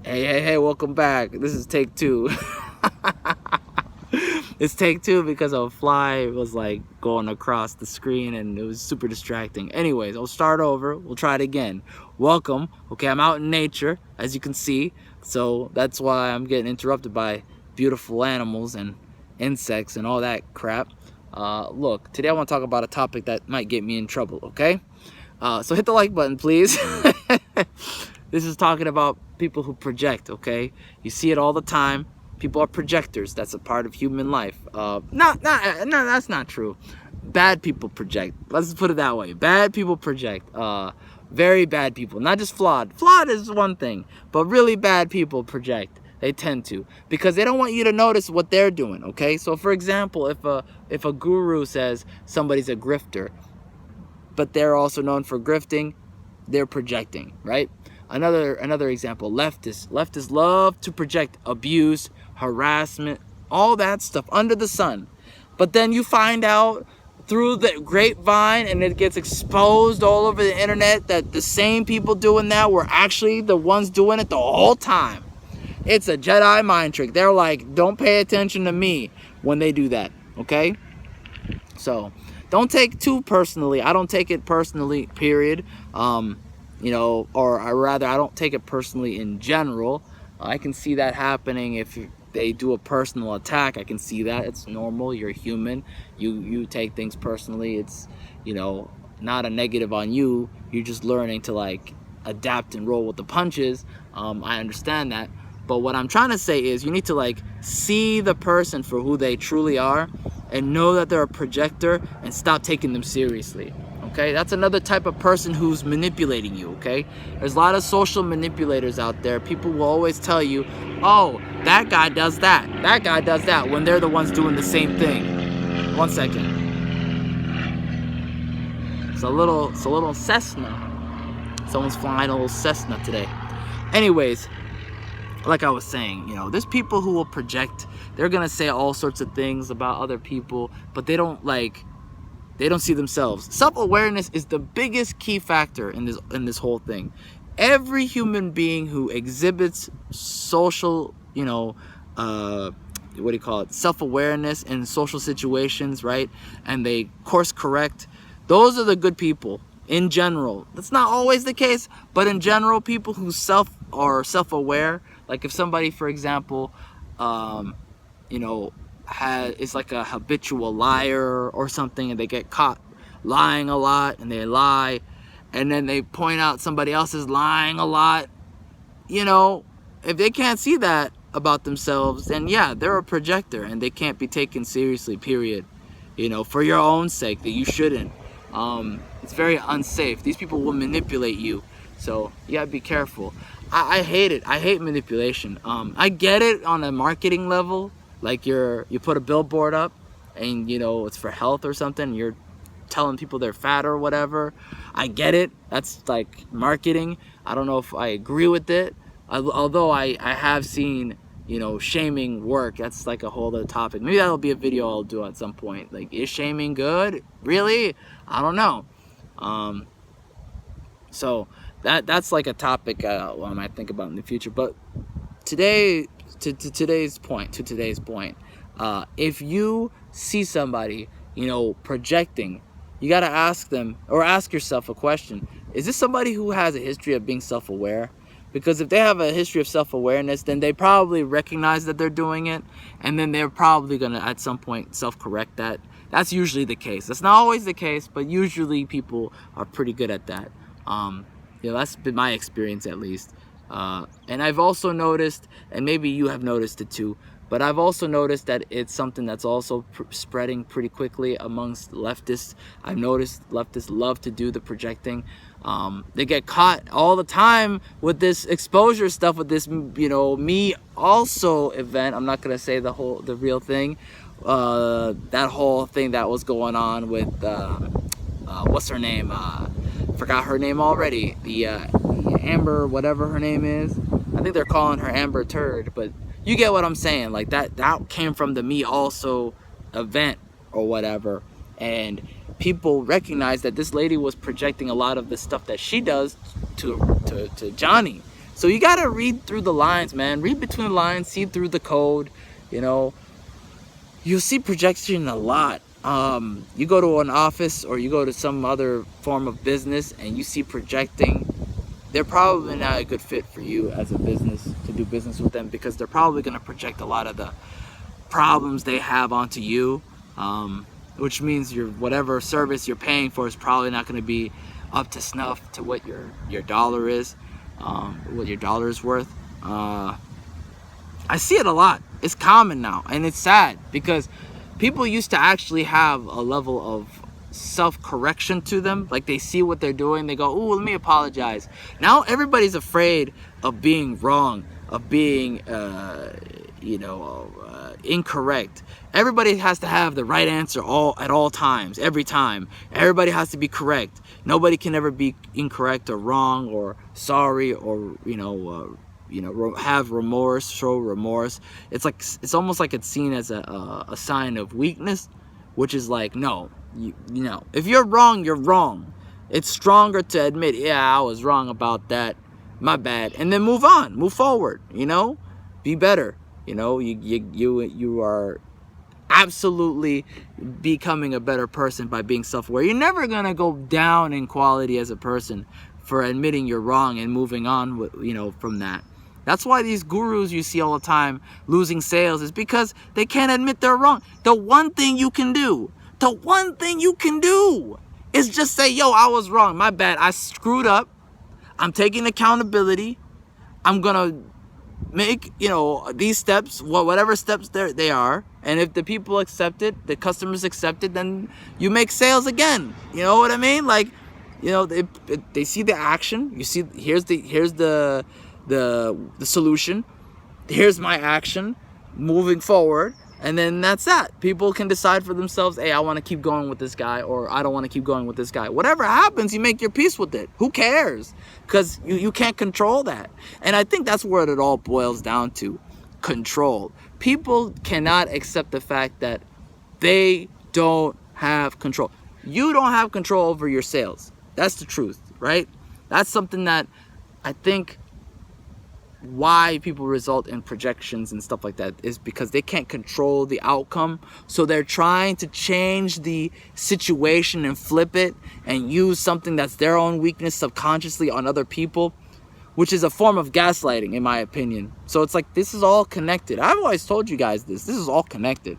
Hey, welcome back. This is take two. It's take two because a fly was like going across the screen and it was super distracting. Anyways, I'll start over. We'll try it again. Welcome. Okay, I'm out in nature, as you can see. So that's why I'm getting interrupted by beautiful animals and insects and all that crap. Look, today I want to talk about a topic that might get me in trouble, okay? So hit the like button, please. This is talking about people who project, okay? You see it all the time. People are projectors. That's a part of human life. No, that's not true. Bad people project. Let's put it that way. Bad people project. Very bad people. Not just flawed. Flawed is one thing, but really bad people project. They tend to, because they don't want you to notice what they're doing, okay? So for example, if a guru says somebody's a grifter, but they're also known for grifting, they're projecting, right? Another example, leftists love to project abuse, harassment, all that stuff under the sun. But then you find out through the grapevine, and it gets exposed all over the internet, that the same people doing that were actually the ones doing it the whole time. It's a Jedi mind trick. They're like, don't pay attention to me when they do that, okay? So don't take too personally. I don't take it personally, period. You know, or rather, I don't take it personally in general. I can see that happening if they do a personal attack. I can see that. It's normal. You're human. You take things personally. It's, you know, not a negative on you. You're just learning to like adapt and roll with the punches. I understand that. But what I'm trying to say is you need to like see the person for who they truly are and know that they're a projector and stop taking them seriously. Okay, that's another type of person who's manipulating you, okay? There's a lot of social manipulators out there. People will always tell you, oh, that guy does that. That guy does that, when they're the ones doing the same thing. 1 second. It's a little Cessna. Someone's flying a little Cessna today. Anyways, like I was saying, you know, there's people who will project. They're gonna say all sorts of things about other people, but they don't see themselves. Self-awareness is the biggest key factor in this whole thing. Every human being who exhibits social, you know, what do you call it? Self-awareness in social situations, right? And they course correct. Those are the good people in general. That's not always the case, but in general, people who are self-aware. Like if somebody, for example, you know, is like a habitual liar or something, and they get caught lying a lot, and they lie, and then they point out somebody else is lying a lot, you know, if they can't see that about themselves, then yeah, they're a projector and they can't be taken seriously, period. You know, for your own sake, that you shouldn't. It's very unsafe. These people will manipulate you, so you gotta be careful. I hate it. I hate manipulation. I get it on a marketing level. Like you put a billboard up and, you know, it's for health or something. You're telling people they're fat or whatever. I get it. That's like marketing. I don't know if I agree with it. Although I have seen, you know, shaming work. That's like a whole other topic. Maybe that'll be a video I'll do at some point. Like, is shaming good? Really? I don't know. So that's like a topic I might think about in the future. But today, to today's point, if you see somebody, you know, projecting, you got to ask them, or ask yourself a question. Is this somebody who has a history of being self-aware? Because if they have a history of self-awareness, then they probably recognize that they're doing it, and then they're probably going to at some point self-correct that. That's usually the case. That's not always the case, but usually people are pretty good at that. You know, that's been my experience, at least. And I've also noticed, and maybe you have noticed it too, but I've also noticed that it's something that's also spreading pretty quickly amongst leftists. I've noticed leftists love to do the projecting. They get caught all the time with this exposure stuff, with this, you know, me also event. I'm not gonna say the real thing. That whole thing that was going on with what's her name? Forgot her name already. The Amber, whatever her name is. I think they're calling her Amber Turd, but you get what I'm saying. Like that came from the Me Also event or whatever, and people recognize that this lady was projecting a lot of the stuff that she does to Johnny. So you gotta read through the lines, man. Read between the lines, see through the code. You know, you'll see projection a lot. You go to an office or you go to some other form of business and you see projecting, they're probably not a good fit for you as a business to do business with them, because they're probably going to project a lot of the problems they have onto you, which means your whatever service you're paying for is probably not going to be up to snuff to what your dollar is, what your dollar is worth. I see it a lot. It's common now, and it's sad because people used to actually have a level of self-correction to them. Like, they see what they're doing, they go, "Ooh, let me apologize." Now everybody's afraid of being wrong, of being incorrect. Everybody has to have the right answer at all times, every time. Everybody has to be correct. Nobody can ever be incorrect or wrong or sorry or have remorse, show remorse. It's almost like it's seen as a sign of weakness, which is like, no, if you're wrong, you're wrong. It's stronger to admit, yeah, I was wrong about that, my bad, and then move on, move forward. Be better. You are absolutely becoming a better person by being self-aware. You're never gonna go down in quality as a person for admitting you're wrong and moving on from that. That's why these gurus you see all the time losing sales, is because they can't admit they're wrong. The one thing you can do is just say, yo, I was wrong, my bad, I screwed up, I'm taking accountability, I'm gonna make these steps, whatever steps they are, and if the people accept it, the customers accept it, then you make sales again. You know what I mean? Like, they see the action. You see, here's the solution, here's my action moving forward, and then that's that. People can decide for themselves, hey, I want to keep going with this guy, or I don't want to keep going with this guy. Whatever happens, you make your peace with it. Who cares? Because you can't control that. And I think that's where it all boils down to: control. People cannot accept the fact that they don't have control. You don't have control over your sales. That's the truth, right? That's something that I think why people result in projections and stuff like that is because they can't control the outcome. So they're trying to change the situation and flip it and use something that's their own weakness subconsciously on other people, which is a form of gaslighting, in my opinion. So it's like, this is all connected. I've always told you guys this is all connected.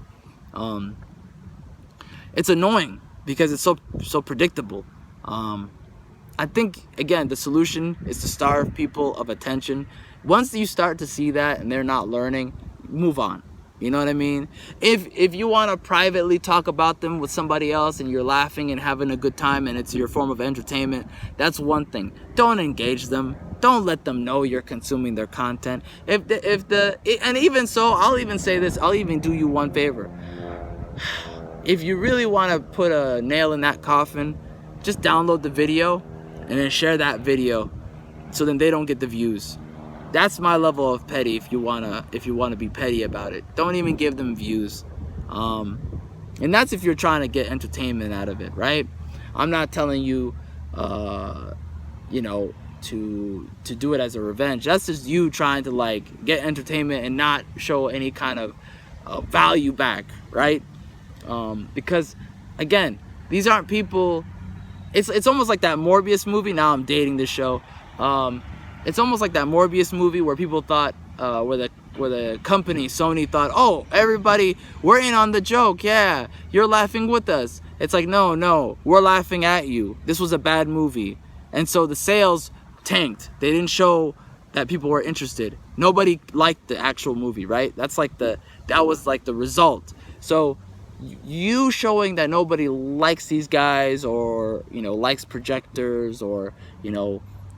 It's annoying because it's so predictable. I think, again, the solution is to starve people of attention. Once you start to see that and they're not learning, move on. You know what I mean? If you want to privately talk about them with somebody else and you're laughing and having a good time and it's your form of entertainment, that's one thing. Don't engage them. Don't let them know you're consuming their content. And even so, I'll even say this. I'll even do you one favor. If you really want to put a nail in that coffin, just download the video and then share that video, so then they don't get the views. That's my level of petty. If you wanna be petty about it, don't even give them views. And that's if you're trying to get entertainment out of it, right? I'm not telling you, to do it as a revenge. That's just you trying to like get entertainment and not show any kind of value back, right? Because again, these aren't people. It's almost like that Morbius movie. Now I'm dating this show. It's almost like that Morbius movie where people thought, where the company Sony thought, oh, everybody, we're in on the joke. Yeah, you're laughing with us. It's like, no, we're laughing at you. This was a bad movie, and so the sales tanked. They didn't show that people were interested. Nobody liked the actual movie, right? That was like the result. So you showing that nobody likes these guys, or likes projectors, or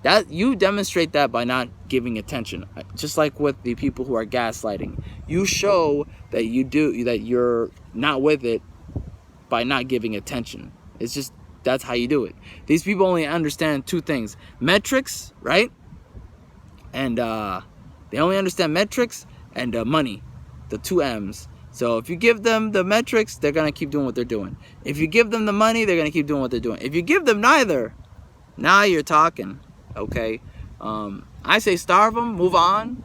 that you demonstrate that by not giving attention. Just like with the people who are gaslighting, you show that you're not with it by not giving attention. It's just, that's how you do it. These people only understand two things: metrics, right? And they only understand metrics and money, the two M's. So if you give them the metrics, they're going to keep doing what they're doing. If you give them the money, they're going to keep doing what they're doing. If you give them neither, now you're talking, okay? I say starve them, move on.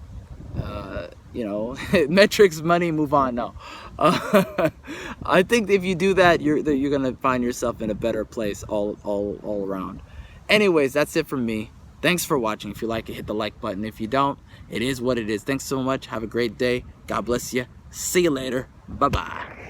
You know, metrics, money, move on. No, I think if you do that, you're gonna find yourself in a better place all around. Anyways, that's it from me. Thanks for watching. If you like it, hit the like button. If you don't, it is what it is. Thanks so much. Have a great day. God bless you. See you later. Bye bye.